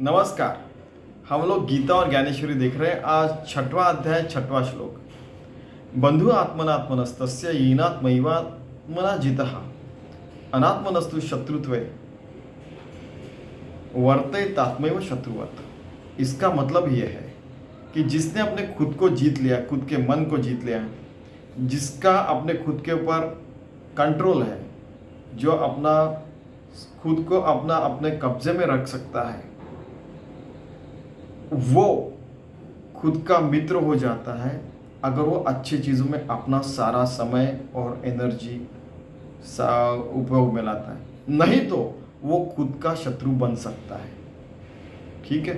नमस्कार। हम लोग गीता और ज्ञानेश्वरी देख रहे हैं। आज छठवां अध्याय, छठवां श्लोक। बंधु आत्मनात्मनस्तस्य येनात्मैवात्मना जितः अनात्मनस्तु शत्रुत्वे वर्तेतात्मैव शत्रुवत्। इसका मतलब यह है कि जिसने अपने खुद को जीत लिया, खुद के मन को जीत लिया, जिसका अपने खुद के ऊपर कंट्रोल है, जो अपना खुद को अपने कब्जे में रख सकता है, वो खुद का मित्र हो जाता है अगर वो अच्छी चीज़ों में अपना सारा समय और एनर्जी उपयोग में लाता है। नहीं तो वो खुद का शत्रु बन सकता है। ठीक है,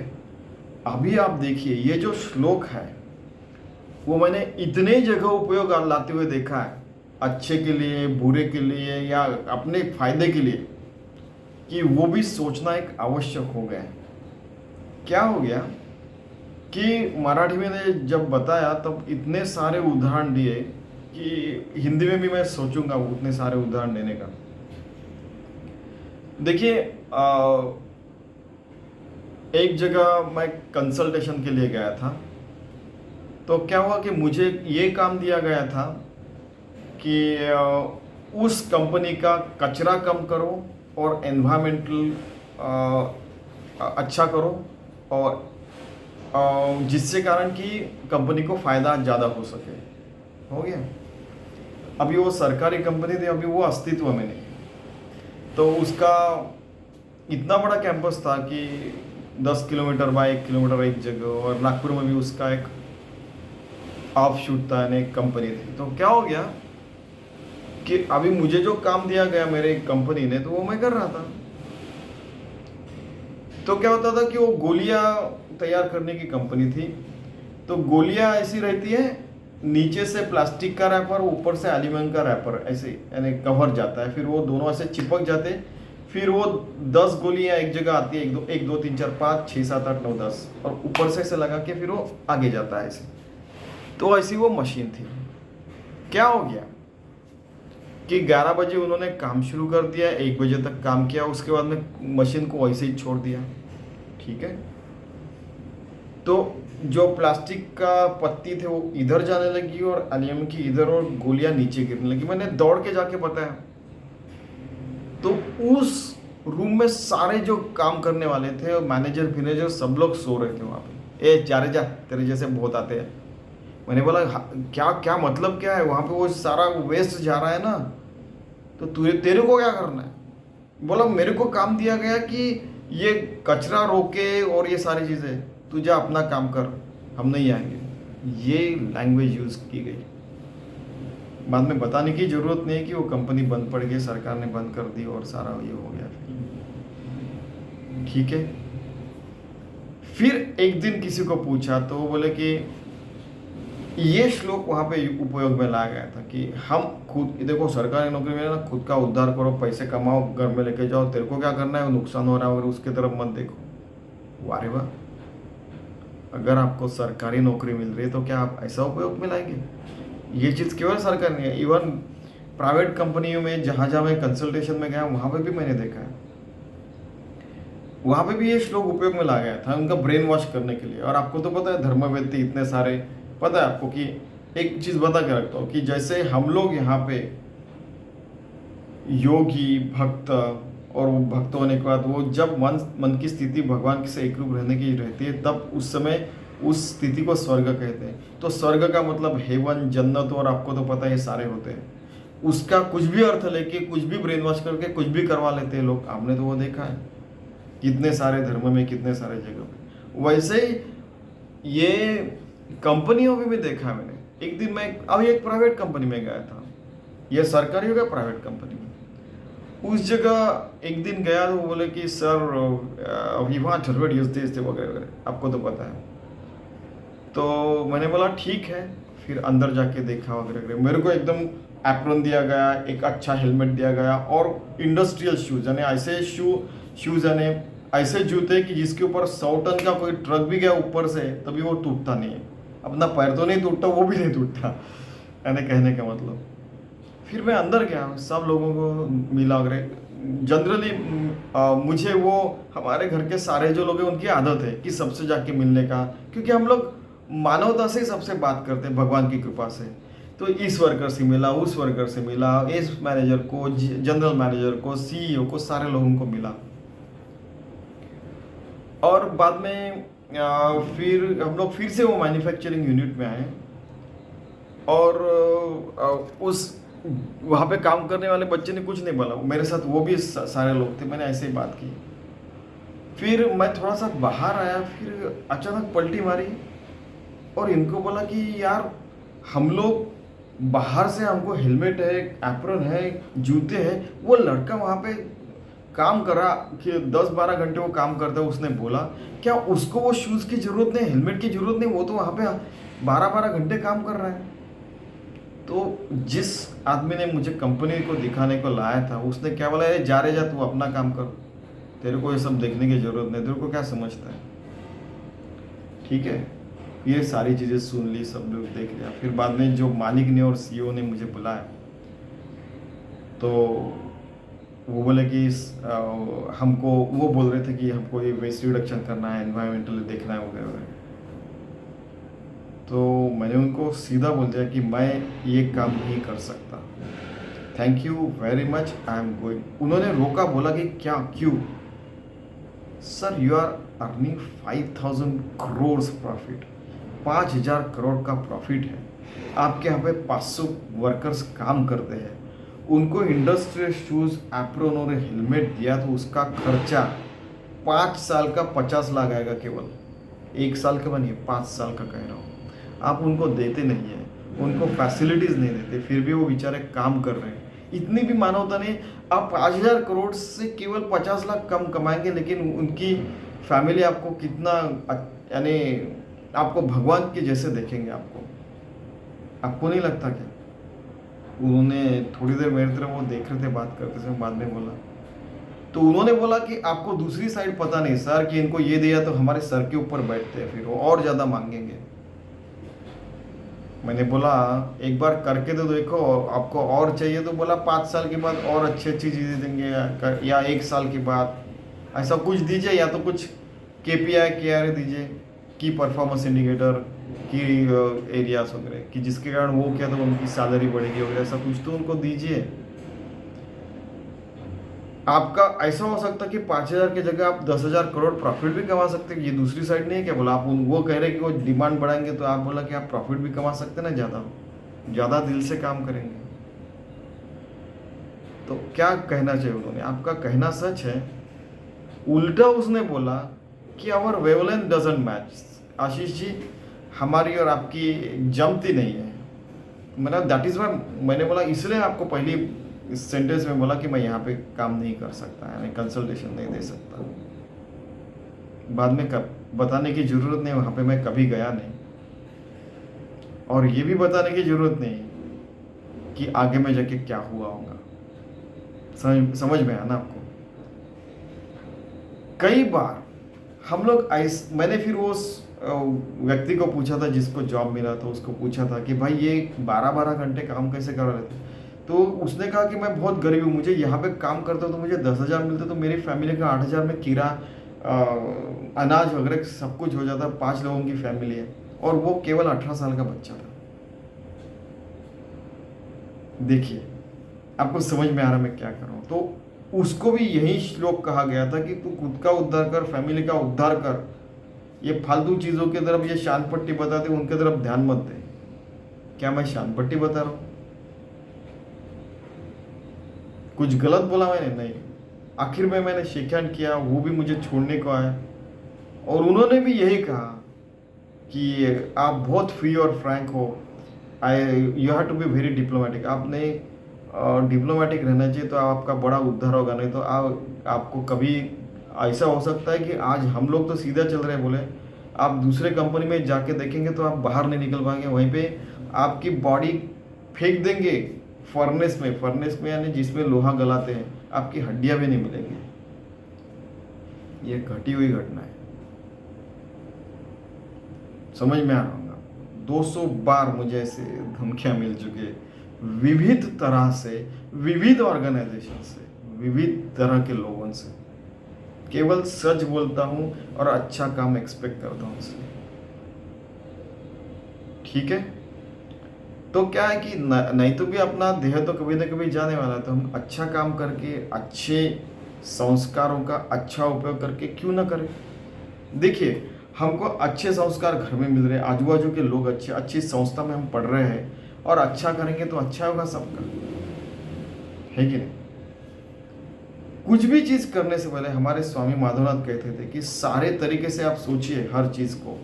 अभी आप देखिए, ये जो श्लोक है वो मैंने इतने जगह उपयोग लाते हुए देखा है, अच्छे के लिए, बुरे के लिए या अपने फायदे के लिए, कि वो भी सोचना एक आवश्यक हो गया है। क्या हो गया कि मराठी में ने जब बताया तब इतने सारे उदाहरण दिए कि हिंदी में भी मैं सोचूंगा उतने सारे उदाहरण देने का। देखिए, एक जगह मैं कंसल्टेशन के लिए गया था। तो क्या हुआ कि मुझे ये काम दिया गया था कि उस कंपनी का कचरा कम करो और एनवायरमेंटल अच्छा करो, और जिससे कारण कि कंपनी को फ़ायदा ज़्यादा हो सके। हो गया। अभी वो सरकारी कंपनी थी, अभी वो अस्तित्व में नहीं। तो उसका इतना बड़ा कैंपस था कि 10 किलोमीटर बाय 1 किलोमीटर एक जगह, और नागपुर में भी उसका एक ऑफ शूट था, यानी एक कंपनी थी। तो क्या हो गया कि अभी मुझे जो काम दिया गया मेरे कंपनी ने, तो वो मैं कर रहा था। तो क्या होता था कि वो गोलियां तैयार करने की कंपनी थी। तो गोलियां ऐसी रहती है, नीचे से प्लास्टिक का रैपर, ऊपर से एल्यूमिनियम का रैपर, ऐसे यानी कवर जाता है। फिर वो दोनों ऐसे चिपक जाते। फिर वो 10 गोलियां एक जगह आती है, 1 2 3 4 5 6 7 8 9 10, और ऊपर से ऐसे लगा के फिर वो आगे जाता है ऐसे। तो ऐसी वो मशीन थी। क्या हो गया कि 11 बजे उन्होंने काम शुरू कर दिया, 1 बजे तक काम किया, उसके बाद में मशीन को ऐसे ही छोड़ दिया। ठीक है। तो जो प्लास्टिक का पत्ती थे वो इधर जाने लगी और एल्यूमिनियम की इधर, और गोलियां नीचे गिरने लगी। मैंने दौड़ के जाके बताया, तो उस रूम में सारे जो काम करने वाले थे, मैनेजर फिनेजर सब लोग सो रहे थे वहाँ पे। ए जा रे जा, तेरे जैसे बहुत आते हैं। मैंने बोला क्या क्या मतलब क्या है, वहाँ पे वो सारा वेस्ट जा रहा है ना, तो तेरे को क्या करना है। बोला मेरे को काम दिया गया कि ये कचरा रोके और ये सारी चीज़ें, तू जा अपना काम कर, हम नहीं आएंगे। ये लैंग्वेज यूज़ की गई। बाद में बताने की ज़रूरत नहीं कि वो कंपनी बंद पड़ गई, सरकार ने बंद कर दी और सारा ये हो गया। ठीक है। फिर एक दिन किसी को पूछा तो वो बोले कि ये श्लोक वहाँ पे उपयोग में लाया गया था कि हम खुद, देखो सरकारी नौकरी में ना, खुद का उद्धार करो, पैसे कमाओ, घर में लेके जाओ, तेरे को क्या करना है, नुकसान हो रहा है और उसके तरफ मत देखो। वारे वाह, अगर आपको सरकारी नौकरी मिल रही है तो क्या आप ऐसा उपयोग में लाएंगे। ये चीज़ केवल सरकार नहीं है, इवन प्राइवेट कंपनियों में जहाँ जहाँ मैं कंसल्टेशन में गया वहाँ पे भी मैंने देखा है, वहाँ पे भी ये श्लोक उपयोग में लाया गया था उनका ब्रेन वॉश करने के लिए। और आपको तो पता है धर्मवेत्ती इतने सारे, पता है आपको कि एक चीज़ बता के रखता हूँ कि जैसे हम लोग यहाँ पे योगी भक्त, और वो भक्त होने के बाद वो जब मन की स्थिति भगवान से एक रूप रहने की रहती है, तब उस समय उस स्थिति को स्वर्ग कहते हैं। तो स्वर्ग का मतलब हेवन, जन्नत, और आपको तो पता है ये सारे होते हैं। उसका कुछ भी अर्थ लेके, कुछ भी ब्रेन वॉश करके कुछ भी करवा लेते हैं लोग। आपने तो वो देखा है कितने सारे धर्म में, कितने सारे जगह पे। वैसे ही ये कंपनियों में भी देखा मैंने। एक दिन मैं अभी एक प्राइवेट कंपनी में गया था, यह सरकारी होगा प्राइवेट कंपनी में। उस जगह एक दिन गया तो वो बोले कि सर अभी वहाँ झरवट यूज थे वगैरह वगैरह, आपको तो पता है। तो मैंने बोला ठीक है। फिर अंदर जाके देखा वगैरह वगैरह। मेरे को एकदम एप्रन दिया गया, एक अच्छा हेलमेट दिया गया, और इंडस्ट्रियल शूज़, यानी ऐसे शूज़, यानी ऐसे जूते कि जिसके ऊपर 100 टन का कोई ट्रक भी गया ऊपर से तभी वो टूटता नहीं है। अपना पैर तो नहीं टूटता, वो भी नहीं टूटता, यानी कहने का मतलब। फिर मैं अंदर गया, सब लोगों को मिला वगैरह। जनरली मुझे वो हमारे घर के सारे जो लोग हैं उनकी आदत है कि सबसे जाके मिलने का, क्योंकि हम लोग मानवता से ही सबसे बात करते हैं भगवान की कृपा से। तो इस वर्कर से मिला, उस वर्कर से मिला, इस मैनेजर को, जनरल मैनेजर को, सीईओ को, सारे लोगों को मिला। और बाद में फिर हम लोग फिर से वो मैन्युफैक्चरिंग यूनिट में आए, और उस वहाँ पे काम करने वाले बच्चे ने कुछ नहीं बोला, मेरे साथ वो भी सारे लोग थे, मैंने ऐसे ही बात की। फिर मैं थोड़ा सा बाहर आया, फिर अचानक पलटी मारी और इनको बोला कि यार हम लोग बाहर से, हमको हेलमेट है, एप्रन है, जूते हैं, वो लड़का वहाँ पे काम करा कि 10-12 घंटे वो काम करता है, उसने बोला क्या उसको वो शूज़ की ज़रूरत नहीं, हेलमेट की ज़रूरत नहीं, वो तो वहाँ पे 12-12 घंटे काम कर रहा है। तो जिस आदमी ने मुझे कंपनी को दिखाने को लाया था, उसने क्या बोला, अरे जा रे जा, तू अपना काम कर, तेरे को ये सब देखने की ज़रूरत नहीं, तेरे को क्या समझता है। ठीक है, ये सारी चीज़ें सुन ली, सब लोग देख लिया। फिर बाद में जो मालिक ने और सीईओ ने मुझे बुलाया, तो वो बोले कि हमको, वो बोल रहे थे कि हमको ये वेस्ट रिडक्शन करना है, एनवायरमेंटल देखना है वगैरह वगैरह। तो मैंने उनको सीधा बोल दिया कि मैं ये काम नहीं कर सकता, thank you very much, I am going. उन्होंने रोका, बोला कि क्या, क्यों? Sir you are earning 5,000 crore profit, 5,000 crore का प्रॉफिट है, आपके यहाँ पे 500 वर्कर्स काम करते हैं, उनको इंडस्ट्रियल शूज़, एप्रन और हेलमेट दिया तो उसका खर्चा 5 साल का 50 लाख आएगा, केवल 1 साल का बनिए, 5 साल का कह रहा हूँ। आप उनको देते नहीं हैं, उनको फैसिलिटीज़ नहीं देते, फिर भी वो बेचारे काम कर रहे हैं। इतनी भी मानवता नहीं। आप 5,000 करोड़ से केवल 50 लाख कम कमाएंगे, लेकिन उनकी फैमिली आपको कितना, यानी आपको भगवान के जैसे देखेंगे। आपको नहीं लगता क्या? उन्होंने थोड़ी देर मेरी तरफ वो देख रहे थे, बात करते समय बाद में बोला, तो उन्होंने बोला कि आपको दूसरी साइड पता नहीं सर, कि इनको ये दिया तो हमारे सर के ऊपर बैठते हैं, फिर वो और ज़्यादा मांगेंगे। मैंने बोला एक बार करके तो देखो, आपको और चाहिए तो बोला 5 साल के बाद और अच्छी अच्छी चीज़ें देंगे, या 1 साल के बाद ऐसा कुछ दीजिए, या तो कुछ KPI KRA दीजिए, की परफॉर्मेंस इंडिकेटर, की एरियाज वगैरह, कि जिसके कारण वो क्या, तो उनकी सैलरी बढ़ेगी वगैरह, ऐसा कुछ तो उनको दीजिए। आपका ऐसा हो सकता है कि 5,000 की जगह आप 10,000 करोड़ प्रॉफिट भी कमा सकते हैं। ये दूसरी साइड नहीं है क्या? बोला आप वो कह रहे हैं कि वो डिमांड बढ़ाएंगे, तो आप बोला कि आप प्रॉफिट भी कमा सकते हैं ना, ज़्यादा दिल से काम करेंगे। तो क्या कहना चाहिए उन्होंने? आपका कहना सच है। उल्टा उसने बोला कि our wavelength doesn't match, Ashish ji हमारी और आपकी जमती नहीं है। मैंने दैट इज़ वाई, मैंने बोला इसलिए आपको पहली इस सेंटेंस में बोला कि मैं यहाँ पे काम नहीं कर सकता, यानी कंसल्टेशन नहीं दे सकता। बाद में बताने की ज़रूरत नहीं, वहाँ पे मैं कभी गया नहीं, और ये भी बताने की ज़रूरत नहीं कि आगे में जाके क्या हुआ होगा। समझ में आया ना आपको? कई बार हम लोग मैंने फिर वो व्यक्ति को पूछा था, जिसको जॉब मिला था, उसको पूछा था कि भाई ये 12-12 घंटे काम कैसे कर रहे थे? तो उसने कहा कि मैं बहुत गरीब हूँ, मुझे यहाँ पे काम करता तो मुझे 10,000 मिलते, तो मेरी फैमिली का 8,000 में किरा, अनाज वगैरह सब कुछ हो जाता। 5 लोगों की फैमिली है, और वो केवल 18 साल का बच्चा था। देखिए आपको समझ में आ रहा मैं क्या कर रहा हूँ? तो उसको भी यही श्लोक कहा गया था कि तू खुद का उद्धार कर, फैमिली का उद्धार कर, ये फालतू चीज़ों की तरफ, ये शान पट्टी बताते उनके तरफ ध्यान मत दे। क्या मैं शान पट्टी बता रहा हूँ? कुछ गलत बोला मैंने? नहीं। आखिर में मैंने शेक हैंड किया, वो भी मुझे छोड़ने को आए, और उन्होंने भी यही कहा कि आप बहुत फ्री और फ्रैंक हो, you have to be very diplomatic, आपने डिप्लोमेटिक रहना चाहिए, तो आपका बड़ा उद्धार होगा। नहीं तो आपको कभी ऐसा हो सकता है कि आज हम लोग तो सीधा चल रहे हैं, बोले आप दूसरे कंपनी में जाके देखेंगे तो आप बाहर नहीं निकल पाएंगे, वहीं पे आपकी बॉडी फेंक देंगे फर्नेस में यानी जिसमें लोहा गलाते हैं, आपकी हड्डियां भी नहीं मिलेंगी। ये घटी हुई घटना है, समझ में आ रहा होगा। 200 बार मुझे ऐसे धमकियां मिल चुके, विविध तरह से, विविध ऑर्गेनाइजेशन से, विविध तरह के लोगों से, केवल सच बोलता हूँ और अच्छा काम एक्सपेक्ट करता हूँ उससे। ठीक है, तो क्या है कि नहीं तो भी अपना देह तो कभी ना कभी जाने वाला है, तो हम अच्छा काम करके, अच्छे संस्कारों का अच्छा उपयोग करके क्यों ना करें। देखिए, हमको अच्छे संस्कार घर में मिल रहे हैं, आजू बाजू के लोग अच्छे, अच्छी संस्था में हम पढ़ रहे हैं, और अच्छा करेंगे तो अच्छा होगा सबका, है कि नहीं। कुछ भी चीज करने से पहले हमारे स्वामी माधवनाथ कहते थे कि सारे तरीके से आप सोचिए हर चीज को।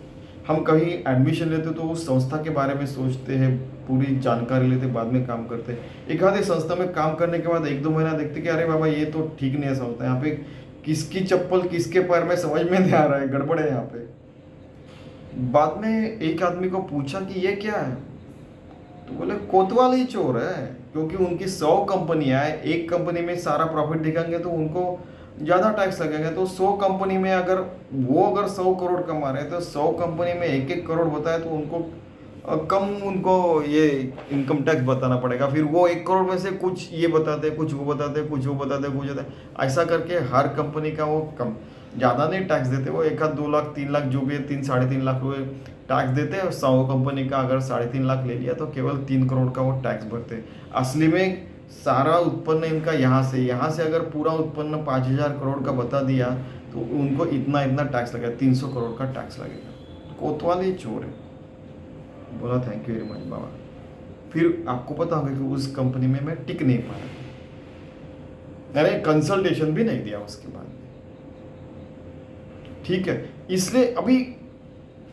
हम कहीं एडमिशन लेते तो उस संस्था के बारे में सोचते हैं, पूरी जानकारी लेते, बाद में काम करते हैं। एक आधे संस्था में काम करने के बाद 1-2 महीना देखते कि अरे बाबा ये तो ठीक नहीं है संस्था, यहाँ पे किसकी चप्पल किसके पैर में समझ में नहीं आ रहा है, गड़बड़ है यहाँ पे। बाद में एक आदमी को पूछा कि ये क्या है, तो बोले कोतवाल ही चोर है, क्योंकि उनकी 100 कंपनियां है, एक कंपनी में सारा प्रॉफिट दिखाएंगे तो उनको ज़्यादा टैक्स लगेगा। तो 100 कंपनी में अगर 100 करोड़ कमा रहे हैं, तो 100 कंपनी में 1-1 करोड़ बताए तो उनको कम उनको ये इनकम टैक्स बताना पड़ेगा। फिर वो 1 करोड़ में से कुछ ये बताते, कुछ वो बताते, कुछ वो बताते, कुछ बताते, ऐसा करके हर कंपनी का वो कम ज़्यादा नहीं टैक्स देते, वो 1-2 लाख 3 लाख जो भी है, 3-3.5 लाख रुपये टैक्स देते हैं। 100 कंपनी का अगर 3.5 लाख ले लिया तो केवल 3 करोड़ का वो टैक्स भरते हैं। असली में सारा उत्पन्न इनका यहाँ से अगर पूरा उत्पन्न 5,000 करोड़ का बता दिया तो उनको इतना इतना टैक्स लगेगा, 300 करोड़ का टैक्स लगेगा। कोतवाल ये चोर है। बोला थैंक यू वेरी मच बाबा। फिर आपको पता होगा कि उस कंपनी में मैं टिक नहीं पाया, मैंने कंसल्टेशन भी नहीं दिया उसके बाद। ठीक है, इसलिए अभी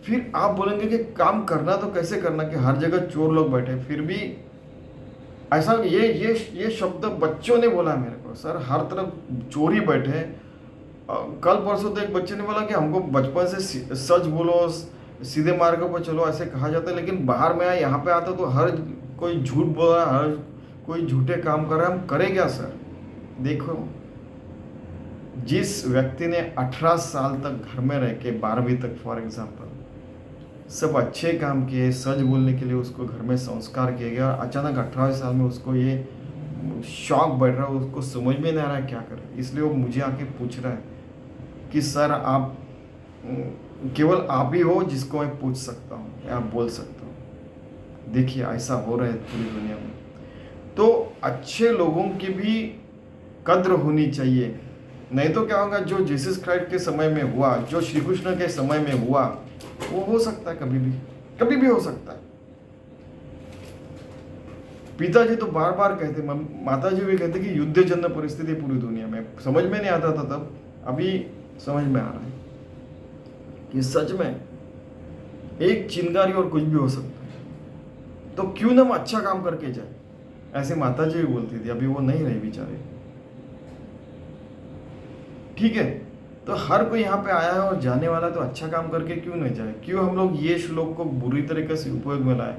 फिर आप बोलेंगे कि काम करना तो कैसे करना कि हर जगह चोर लोग बैठे, फिर भी ऐसा ये शब्द बच्चों ने बोला मेरे को, सर हर तरफ चोर ही बैठे हैं। कल परसों तो एक बच्चे ने बोला कि हमको बचपन से सच बोलो, सीधे मार्ग पर चलो, ऐसे कहा जाता है, लेकिन बाहर में यहाँ पे आता तो हर कोई झूठ बोल रहा है, हर कोई झूठे काम कर रहा है, हम करें क्या सर। देखो, जिस व्यक्ति ने 18 साल तक घर में रह के 12वीं तक फॉर एग्जाम्पल सब अच्छे काम किए, सच बोलने के लिए उसको घर में संस्कार किया गया, अचानक 18वें साल में उसको ये शौक बढ़ रहा है, उसको समझ में नहीं आ रहा है क्या करे। इसलिए वो मुझे आके पूछ रहा है कि सर आप केवल आप ही हो जिसको मैं पूछ सकता हूँ या बोल सकता हूँ। देखिए ऐसा हो रहा है पूरी दुनिया में, तो अच्छे लोगों की भी कद्र होनी चाहिए। नहीं तो क्या होगा, जो जीसस क्राइस्ट के समय में हुआ, जो श्री कृष्ण के समय में हुआ, वो हो सकता है कभी भी हो सकता है। पिताजी तो बार बार कहते, माताजी भी कहते कि युद्धजन्य परिस्थिति पूरी दुनिया में, समझ में नहीं आता था तब, अभी समझ में आ रहा है कि सच में एक चिंगारी और कुछ भी हो सकता है। तो क्यों ना हम अच्छा काम करके जाए, ऐसे माताजी भी बोलती थी, अभी वो नहीं रही बेचारे। ठीक है, तो हर कोई यहाँ पे आया है और जाने वाला, तो अच्छा काम करके क्यों नहीं जाए। क्यों हम लोग ये श्लोक को बुरी तरीके से उपयोग में लाए।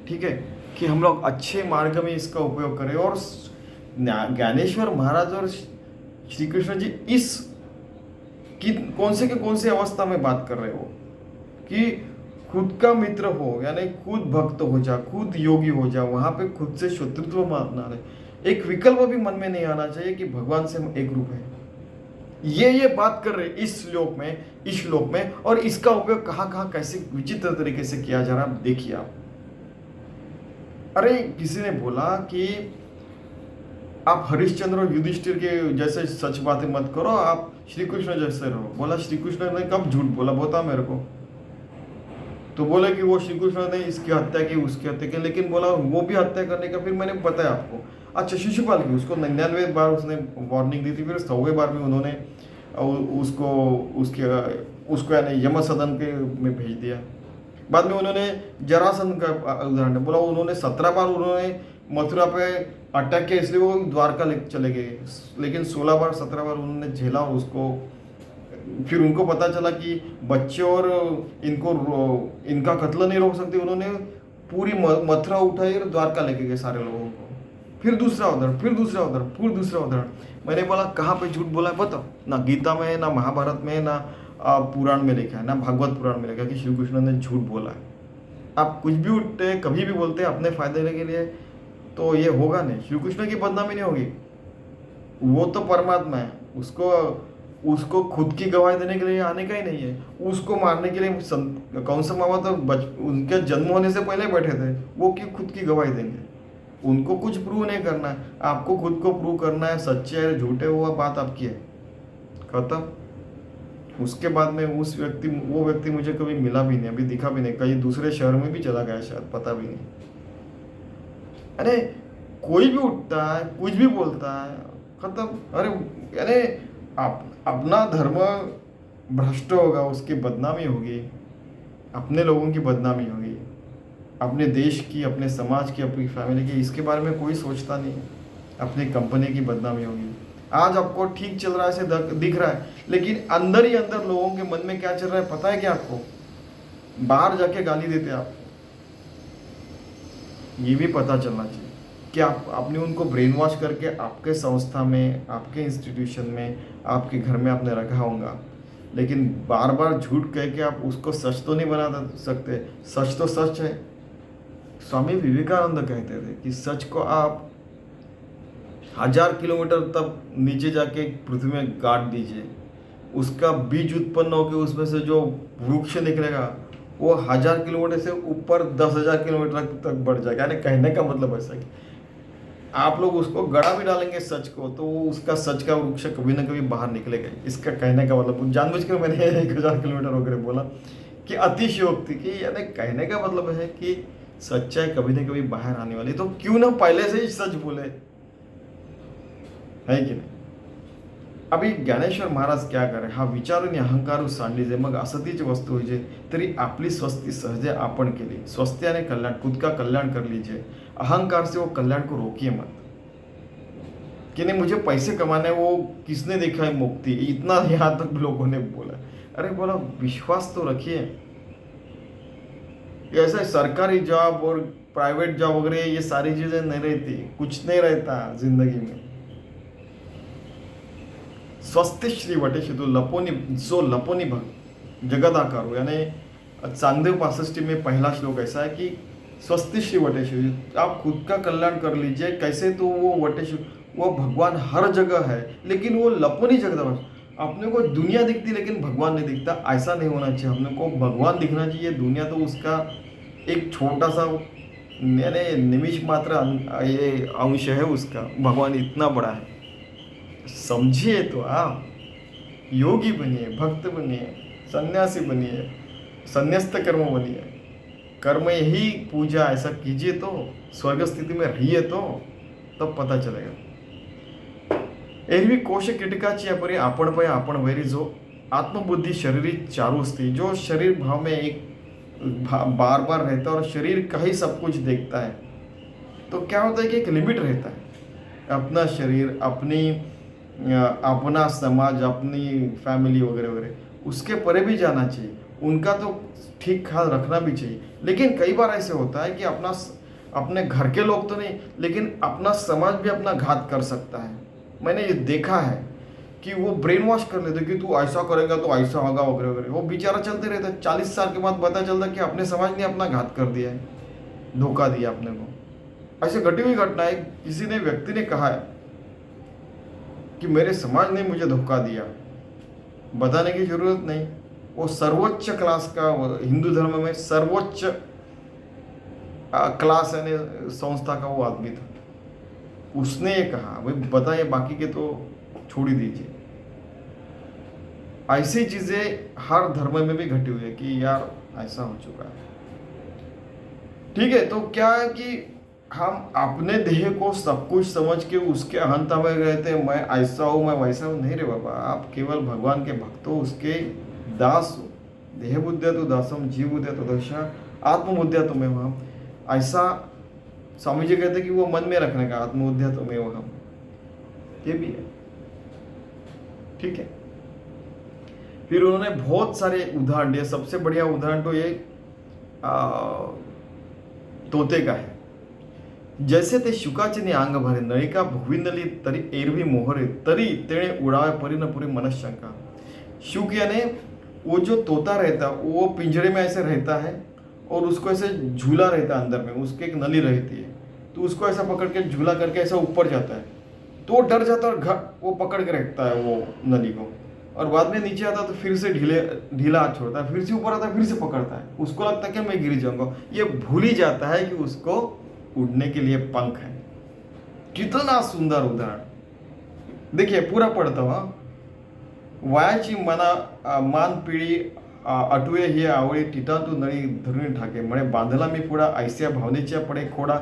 ठीक है, कि हम लोग अच्छे मार्ग में इसका उपयोग करें। और ज्ञानेश्वर महाराज और श्री कृष्ण जी इस कि कौन से अवस्था में बात कर रहे हो कि खुद का मित्र हो, यानी खुद भक्त हो जा, खुद योगी हो जा, वहां पे खुद से शत्रुत्व मानना है। एक विकल्प भी मन में नहीं आना चाहिए कि भगवान से हम एक रूप है। ये बात कर रहे इस श्लोक में, और इसका उपयोग कहाँ कैसे विचित्र तरीके से किया जा रहा है, देखिए आप। अरे किसी ने बोला कि आप हरिश्चंद्र और युधिष्ठिर के जैसे सच बातें मत करो, आप श्री कृष्ण जैसे रहो। बोला श्री कृष्ण ने कब झूठ बोला, बता मेरे को। तो बोले कि वो श्री कृष्ण ने इसकी हत्या की, उसकी हत्या की, लेकिन बोला वो भी हत्या करने का, फिर मैंने बताया आपको। अच्छा, शिशुपाल की, उसको 99 बार उसने वार्निंग दी थी, फिर 100वें बार में उन्होंने उसको यानी यम सदन के में भेज दिया। बाद में उन्होंने जरासंध का उदाहरण बोला, उन्होंने 17 बार उन्होंने मथुरा पे अटैक किया, इसलिए वो द्वारका चले गए, लेकिन 16 बार 17 बार उन्होंने झेला। और उसको फिर उनको पता चला कि बच्चे और इनका कत्ल नहीं रोक सकते, उन्होंने पूरी मथुरा उठाई और द्वारका लेके गए सारे लोगों को। फिर दूसरा उदाहरण, फिर दूसरा उदाहरण। मैंने बोला कहाँ पे झूठ बोला है बताओ। ना गीता में है, ना महाभारत में है, ना पुराण में लिखा है, ना भागवत पुराण में लिखा है कि श्री कृष्ण ने झूठ बोला है। आप कुछ भी उठते कभी भी बोलते हैं अपने फायदे के लिए, तो ये होगा नहीं, श्री कृष्ण की बदनामी नहीं होगी। वो तो परमात्मा है, उसको उसको खुद की गवाही देने के लिए आने का ही नहीं है। उसको मारने के लिए कौन सा मामा तो उनके जन्म होने से पहले बैठे थे, वो क्यों खुद की गवाही देंगे? उनको कुछ प्रूव नहीं करना है, आपको खुद को प्रूव करना है, सच्चे है झूठे, हुआ बात आपकी है, खत्म। उसके बाद में वो व्यक्ति मुझे कभी मिला भी नहीं, अभी दिखा भी नहीं, कहीं दूसरे शहर में भी चला गया शायद, पता भी नहीं। अरे कोई भी उठता है, कुछ भी बोलता है, खत्म। अरे अरे अपना धर्म भ्रष्ट होगा, उसकी बदनामी होगी, अपने लोगों की बदनामी होगी, अपने देश की, अपने समाज की, अपनी फैमिली की, इसके बारे में कोई सोचता नहीं है। अपनी कंपनी की बदनामी होगी। आज आपको ठीक चल रहा है ऐसे दिख रहा है, लेकिन अंदर ही अंदर लोगों के मन में क्या चल रहा है पता है क्या आपको? बाहर जाके गाली देते हैं आपको, ये भी पता चलना चाहिए कि आपने उनको ब्रेन वॉश करके आपके संस्था में, आपके इंस्टीट्यूशन में, आपके घर में आपने रखा होगा, लेकिन बार बार झूठ कह के आप उसको सच तो नहीं बना सकते। सच तो सच है। स्वामी विवेकानंद कहते थे कि सच को आप 1000 किलोमीटर तक नीचे जाके पृथ्वी में गाड़ दीजिए, उसका बीज उत्पन्न होकर उसमें से जो वृक्ष निकलेगा वो 1000 किलोमीटर से ऊपर 10,000 किलोमीटर तक बढ़ जाएगा। यानी कहने का मतलब ऐसा कि आप लोग उसको गड़ा भी डालेंगे सच को, तो वो उसका सच का वृक्ष कभी ना कभी बाहर निकलेगा। इसका कहने का मतलब, जानबूझकर मैंने 1000 किलोमीटर वगैरह बोला कि अतिशयोक्ति की, यानी कहने का मतलब है कि सच्चाई कभी ना कभी बाहर आने वाली, तो क्यों ना पहले से ही सच बोले, है की नाही? अभी ज्ञानेश्वर महाराज क्या करे, हा विचार आणि अहंकार सांडलीजे, मग असतीची वस्तू होईजे, तरी आपली स्वस्ति सहजे आपण केली, स्वस्ति यानी कल्याण, खुद का कल्याण कर लीजिए, अहंकार से वो कल्याण को रोकिए मत। कि नहीं मुझे पैसे कमाने, वो किसने देखा है मुक्ति, इतना यहाँ तक लोगों ने बोला। अरे बोला विश्वास तो रखिए। ऐसा सरकारी जॉब और प्राइवेट जॉब वगैरह ये सारी चीजें नहीं रहती, कुछ नहीं रहता जिंदगी में। स्वस्ति श्री वटेशी, तो लपोनी जो लपोनी भग जगत आकार हो, यानी चांगदेव 65 में पहला श्लोक ऐसा है कि स्वस्ति श्री वटेशी, आप खुद का कल्याण कर लीजिए। कैसे? तो वो वटेश, वो भगवान हर जगह है, लेकिन वो लपोनी जगत। अपने को दुनिया दिखती लेकिन भगवान नहीं दिखता, ऐसा नहीं होना चाहिए। अपने को भगवान दिखना चाहिए, दुनिया तो उसका एक छोटा सा यानी निमिष मात्र ये अंश है उसका, भगवान इतना बड़ा है। समझिए तो आप योगी बनिए, भक्त बनिए, सन्यासी बनिए, संन्यास्त कर्म बनिए, कर्म ही पूजा ऐसा कीजिए तो स्वर्ग स्थिति में रहिए तो तब पता चलेगा। एरवी कोश कीटकाची अपरी आपण पाय आपण वैरी, जो आत्मबुद्धि शरीरी चारू स्थिति, जो शरीर भाव में एक बार बार रहता है और शरीर का ही सब कुछ देखता है, तो क्या होता है कि एक लिमिट रहता है। अपना शरीर, अपना समाज, अपनी फैमिली वगैरह वगैरह, उसके परे भी जाना चाहिए, उनका तो ठीक ख्याल रखना भी चाहिए। लेकिन कई बार ऐसे होता है कि अपने घर के लोग तो नहीं, लेकिन अपना समाज भी अपना घात कर सकता है। मैंने ये देखा है कि वो ब्रेन वॉश कर लेते कि तू ऐसा करेगा तो ऐसा होगा वगैरह वगैरह, वो बेचारा चलते रहता है। 40 साल के बाद पता चलता कि अपने समाज ने अपना घात कर दिया है, धोखा दिया अपने को। ऐसे घटी हुई घटना है, किसी ने व्यक्ति ने कहा है कि मेरे समाज ने मुझे धोखा दिया। बताने की जरूरत नहीं, वो सर्वोच्च क्लास का, हिंदू धर्म में सर्वोच्च क्लास यानी संस्था का वो आदमी था, उसने ये कहा। भाई बताइए, बाकी के तो छोड़ ही दीजिए। ऐसी चीजें हर धर्म में भी घटी हुई है कि यार ऐसा हो चुका है। ठीक है, तो क्या है कि हम अपने देह को सब कुछ समझ के उसके अहंता में रहते हैं, मैं ऐसा हूँ, मैं वैसा हूँ। नहीं रे बाबा, आप केवल भगवान के भक्त हो, उसके दास हो। देह बुद्धिया तो दासम, जीव बुद्धिया तो दशा, आत्मबुद्धिया तो मैं वहाँ। ऐसा स्वामी जी कहते कि वो मन में रखने का, आत्मबुद्धिया तो मैं वहाँ, ये भी है। ठीक है, फिर उन्होंने बहुत सारे उदाहरण दिए। सबसे बढ़िया उदाहरण तो ये तोते का है। जैसे ते शुकाचे अंग भरे, नळिका भुविनली तरी एरवी मोहरे, तरी तेणे उड़ावे परी न पूरी मनशंका। शुक यानी वो जो तोता रहता है, वो पिंजरे में ऐसे रहता है और उसको ऐसे झूला रहता है अंदर में, उसके एक नली रहती है, तो उसको ऐसा पकड़ के झूला करके ऐसा ऊपर जाता है, तो डर जाता है और वो पकड़ के रखता है वो नली को, और बाद में नीचे आता है तो फिर से ढीला हाथ छोड़ता है, फिर से ऊपर आता है, फिर से पकड़ता है। उसको लगता है कि मैं गिर जाऊंगा, ये भूल ही जाता है कि उसको उड़ने के लिए पंख है। कितना सुंदर उदाहरण। देखिए पूरा पढ़ता हूँ। वयाची मान पिढी अटवे ही आवळी टिटातू नळी धरून ठाके म्हणे बांधला मी पुढा ऐस्या भावनेच्या पडे खोडा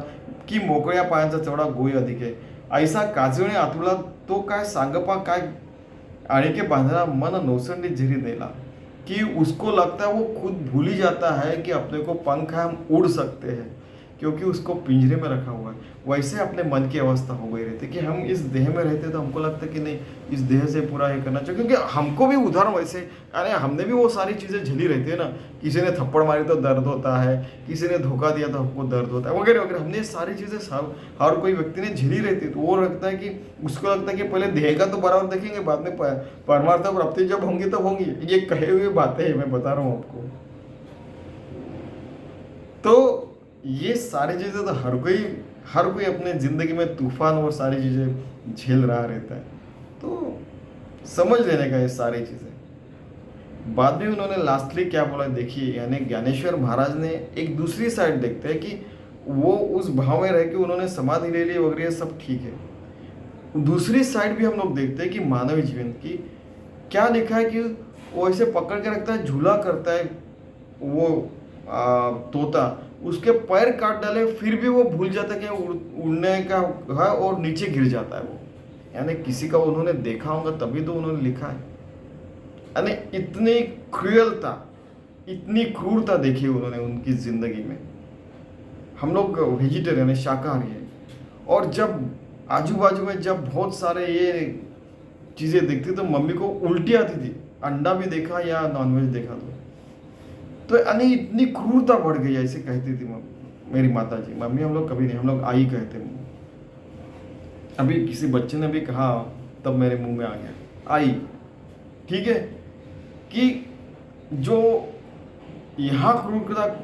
की मोकळ्या पायांचा चवडा गोय अधिक आहे ऐसा काजवणे आतुला तो काय सांगपा काय आने के बांधना मन नौसंडी झिरी देला कि उसको लगता है, वो खुद भूल ही जाता है कि अपने को पंख है, हम उड़ सकते हैं क्योंकि उसको पिंजरे में रखा हुआ है। वैसे अपने मन की अवस्था हो गई रहती कि हम इस देह में रहते तो हमको लगता कि नहीं इस देह से पूरा ये करना चाहिए, क्योंकि हमको भी उदाहरण वैसे, अरे हमने भी वो सारी चीज़ें झेली रहती है ना। किसी ने थप्पड़ मारी तो दर्द होता है, किसी ने धोखा दिया तो हमको दर्द होता है, वगैरह वगैरह। हमने ये सारी चीज़ें हर कोई व्यक्ति ने झेली रहती है। तो वो लगता है कि उसको लगता है कि पहले देह का तो बराबर देखेंगे, बाद में परमार्थ प्राप्ति जब होंगी तब होंगी। ये कहे हुए बातें हैं, मैं बता रहा हूँ आपको। तो ये सारी चीज़ें तो हर कोई अपने ज़िंदगी में तूफान और सारी चीज़ें झेल रहा रहता है, तो समझ लेने का ये सारी चीज़ें। बाद में उन्होंने लास्टली क्या बोला देखिए, यानी ज्ञानेश्वर महाराज ने एक दूसरी साइड देखते हैं कि वो उस भाव में रह के उन्होंने समाधि ले ली वगैरह, सब ठीक है। दूसरी साइड भी हम लोग देखते हैं कि मानव जीवन की क्या लिखा है कि वो ऐसे पकड़ के रखता है, झूला करता है वो तोता, उसके पैर काट डाले फिर भी वो भूल जाता है कि उड़ने का है और नीचे गिर जाता है वो। यानी किसी का उन्होंने देखा होगा तभी तो उन्होंने लिखा है। यानी इतनी क्रूरता, इतनी क्रूरता देखी उन्होंने उनकी जिंदगी में। हम लोग वेजिटेरियन है, शाकाहारी है, और जब आजू बाजू में जब बहुत सारे ये चीज़ें दिखती तो मम्मी को उल्टी आती थी। अंडा भी देखा या नॉनवेज देखा तो यानी इतनी क्रूरता बढ़ गई, ऐसे कहती थी मेरी माता जी। मम्मी हम लोग कभी नहीं, हम लोग आई कहते हैं। अभी किसी बच्चे ने भी कहा तब मेरे मुंह में आ गया आई। ठीक है कि जो यहाँ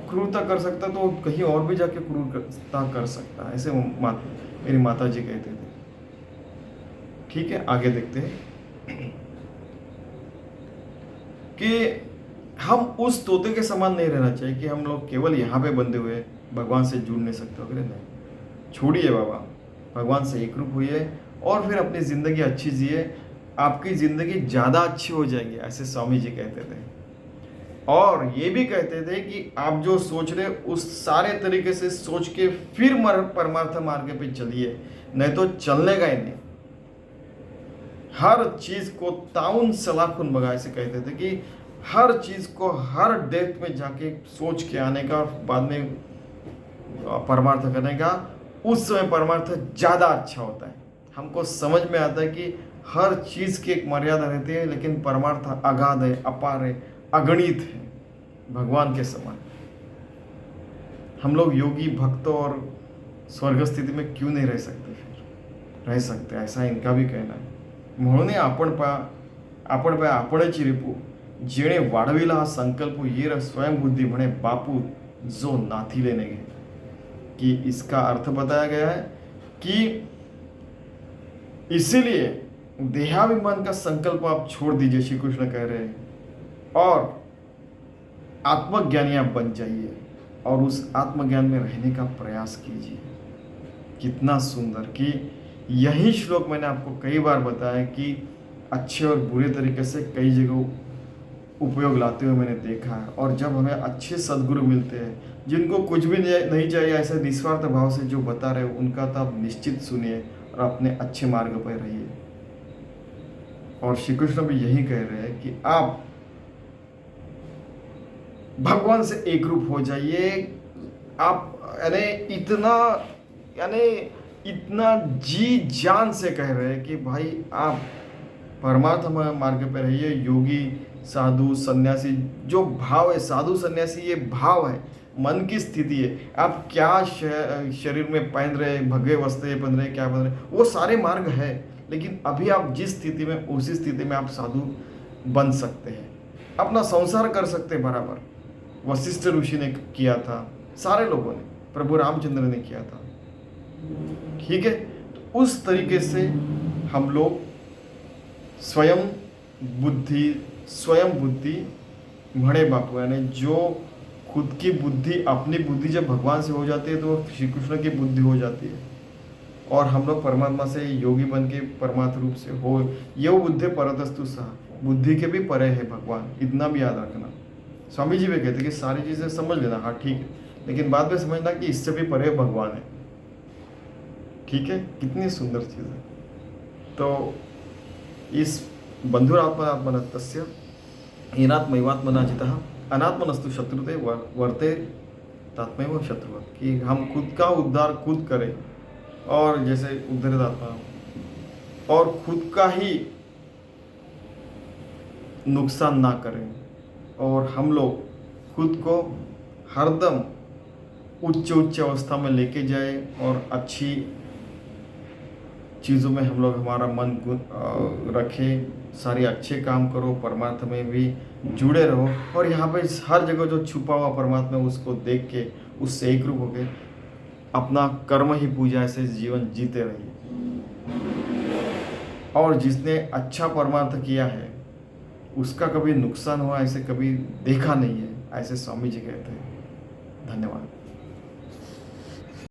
क्रूरता कर सकता तो कहीं और भी जाके क्रूरता कर सकता, ऐसे मेरी माता जी कहते थे। ठीक है, आगे देखते हैं कि हम उस तोते के समान नहीं रहना चाहिए कि हम लोग केवल यहाँ पे बंधे हुए भगवान से जुड़ नहीं सकते वगैरह। नहीं, छोड़िए बाबा, भगवान से एकरूप हुई और फिर अपनी ज़िंदगी अच्छी जिए, आपकी ज़िंदगी ज़्यादा अच्छी हो जाएगी, ऐसे स्वामी जी कहते थे। और ये भी कहते थे कि आप जो सोच रहे उस सारे तरीके से सोच के फिर परमार्थ मार्ग पे चलिए, नहीं तो चलने का ही नहीं। हर चीज़ को ताउन सलाखुन बगा, ऐसे कहते थे कि हर चीज़ को हर डेप्थ में जाके सोच के आने का, बाद में परमार्थ करने का, उस समय परमार्थ ज़्यादा अच्छा होता है। हमको समझ में आता है कि हर चीज़ की एक मर्यादा रहती है, लेकिन परमार्थ अगाध है, अपार है, अगणित है, भगवान के समान। हम लोग योगी भक्तों और स्वर्ग स्थिति में क्यों नहीं रह सकते? फिर रह सकते, ऐसा इनका भी कहना है। म्हणून आपण आपणची रिपू जेणे वाढविला हा संकल्प येर स्वयंबुद्धी म्हणे बापू जो नाथी लेने गए। कि इसका अर्थ बताया गया है कि इसीलिए देहाभिमान का संकल्प आप छोड़ दीजिए, श्री कृष्ण कह रहे हैं, और आत्मज्ञानी आप बन जाइए और उस आत्मज्ञान में रहने का प्रयास कीजिए। कितना सुंदर कि यही श्लोक मैंने आपको कई बार बताया कि अच्छे और बुरे तरीके से कई जगह उपयोग लाते हुए मैंने देखा है। और जब हमें अच्छे सद्गुरु मिलते हैं जिनको कुछ भी नहीं चाहिए, ऐसे निस्वार्थ भाव से जो बता रहे हैं, उनका तो आप निश्चित सुनिए और अपने अच्छे मार्ग पर रहिए। और श्री कृष्ण भी यही कह रहे हैं कि आप भगवान से एक रूप हो जाइए। आप इतना जी जान से कह रहे हैं कि भाई आप परमार्थ मार्ग पर रहिए। योगी, साधु, सन्यासी, जो भाव है, साधु सन्यासी ये भाव है, मन की स्थिति है। आप क्या शरीर में पहन रहे, भगवे वस्त्र पहन रहे, क्या पहन रहे, वो सारे मार्ग है। लेकिन अभी आप जिस स्थिति में, उसी स्थिति में आप साधु बन सकते हैं, अपना संसार कर सकते हैं बराबर। वशिष्ठ ऋषि ने किया था, सारे लोगों ने, प्रभु रामचंद्र ने किया था। ठीक है, तो उस तरीके से हम लोग स्वयं बुद्धि म्हणे बापू, यानी जो खुद की बुद्धि, अपनी बुद्धि जब भगवान से हो जाती है तो वो श्री कृष्ण की बुद्धि हो जाती है, और हम लोग परमात्मा से योगी बन के परमात्म रूप से हो, ये वो बुद्धि परतस्तु सह, बुद्धि के भी परे है भगवान, इतना भी याद रखना। स्वामी जी भी कहते कि सारी चीज़ें समझ लेना, हाँ ठीक है, लेकिन बाद में समझना कि इससे भी परे भगवान है। ठीक है, कितनी सुंदर चीज़ है। तो इस बंधुरात्मनात्मनस्य हीनात्मैवात्मना जितः अनात्मनस्तु शत्रुते वर्ते तात्मैव शत्रु, कि हम खुद का उद्धार खुद करें, और जैसे उद्धरित आत्मा, और खुद का ही नुकसान ना करें, और हम लोग खुद को हरदम उच्च अवस्था में लेके जाए, और अच्छी चीज़ों में हम लोग हमारा मन रखें, सारे अच्छे काम करो, परमात्मा में भी जुड़े रहो, और यहाँ पे हर जगह जो छुपा हुआ परमात्मा उसको देख के उससे एक रूप होके अपना कर्म ही पूजा से जीवन जीते रहिए। और जिसने अच्छा परमार्थ किया है उसका कभी नुकसान हुआ ऐसे कभी देखा नहीं है, ऐसे स्वामी जी कहते हैं। धन्यवाद।